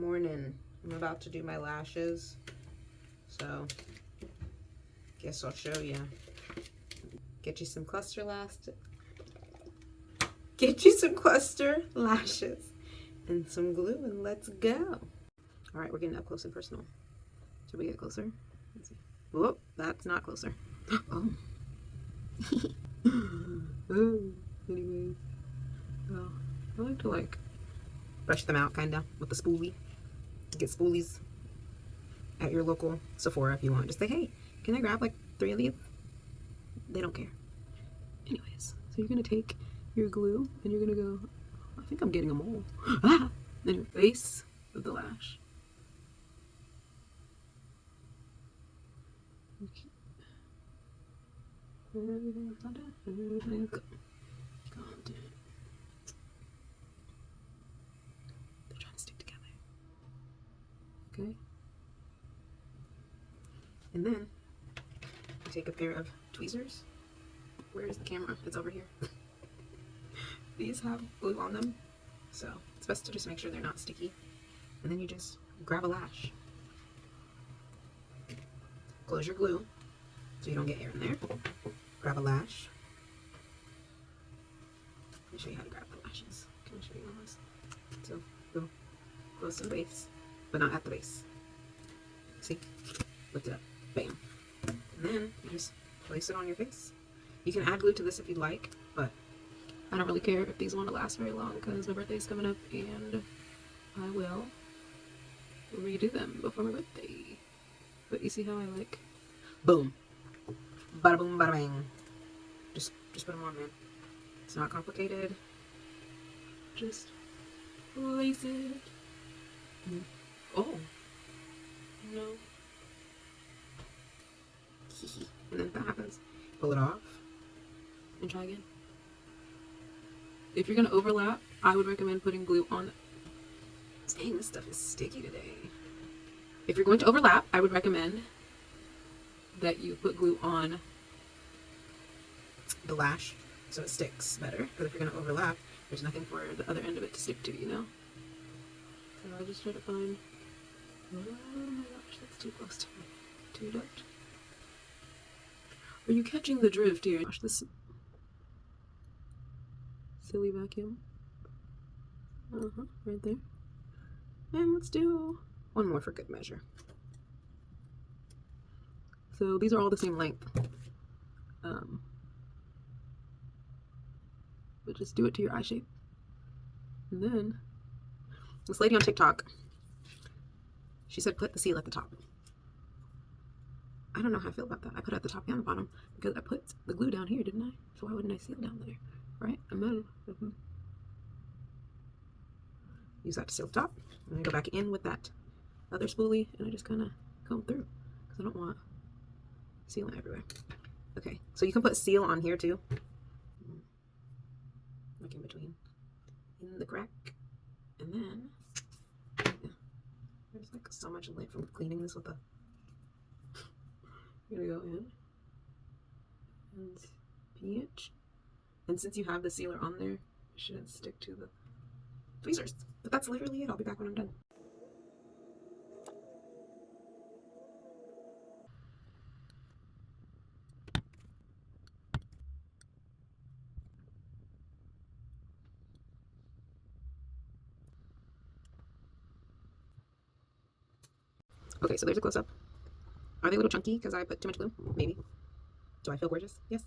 Morning. I'm about to do my lashes, so guess I'll show you. Get you some cluster lashes and some glue, and let's go. All right, we're getting up close and personal. Should we get closer? Let's see. Whoop, that's not closer. Oh. Oh. Anyways, well, I like to brush them out kinda with the spoolie. Get spoolies at your local Sephora if you want. Just say, hey, can I grab like 3 of these? They don't care. Anyways, so you're gonna take your glue and you're gonna go, I think I'm getting a mole. Ah! In your base of the lash. Okay. Everything's good. They're trying to stick together. Okay. And then you take a pair of tweezers. Where is the camera? It's over here. These have glue on them, so it's best to just make sure they're not sticky. And then you just grab a lash. Close your glue so you don't get air in there. Grab a lash. Let me show you how to grab the lashes. Can I show you on this? So go close to the base, but not at the base. See? Lift it up. Bam. And then you just place it on your face. You can add glue to this if you'd like, but I don't really care if these want to last very long because my birthday's coming up and I will redo them before my birthday. But you see how I boom, bada boom, bada bang. Just put them on, man. It's not complicated. Just place it. Oh no. And then if that happens, pull it off and try again. If you're gonna overlap, I would recommend putting glue on. Dang, this stuff is sticky today. If you're going to overlap, I would recommend that you put glue on the lash so it sticks better. Because if you're gonna overlap, there's nothing for the other end of it to stick to, you know? So I just try to find. Oh my gosh, that's too close to me. Too dark. Are you catching the drift here? Gosh, this silly vacuum. Right there. And let's do one more for good measure. So these are all the same length. But just do it to your eye shape. And then, this lady on TikTok, she said put the seal at the top. I don't know how I feel about that. I put it at the top and the bottom because I put the glue down here, didn't I? So why wouldn't I seal down there, right? And then use that to seal the top. And then go back in with that other spoolie and I just kind of comb through because I don't want sealing everywhere. Okay, so you can put seal on here too. Like in between, in the crack. And then, yeah, there's like so much lint from cleaning this with the. You're gonna go in and pinch. And since you have the sealer on there, it shouldn't stick to the tweezers. But that's literally it. I'll be back when I'm done. Okay, so there's a close-up. Are they a little chunky because I put too much glue? Maybe. Do I feel gorgeous? Yes.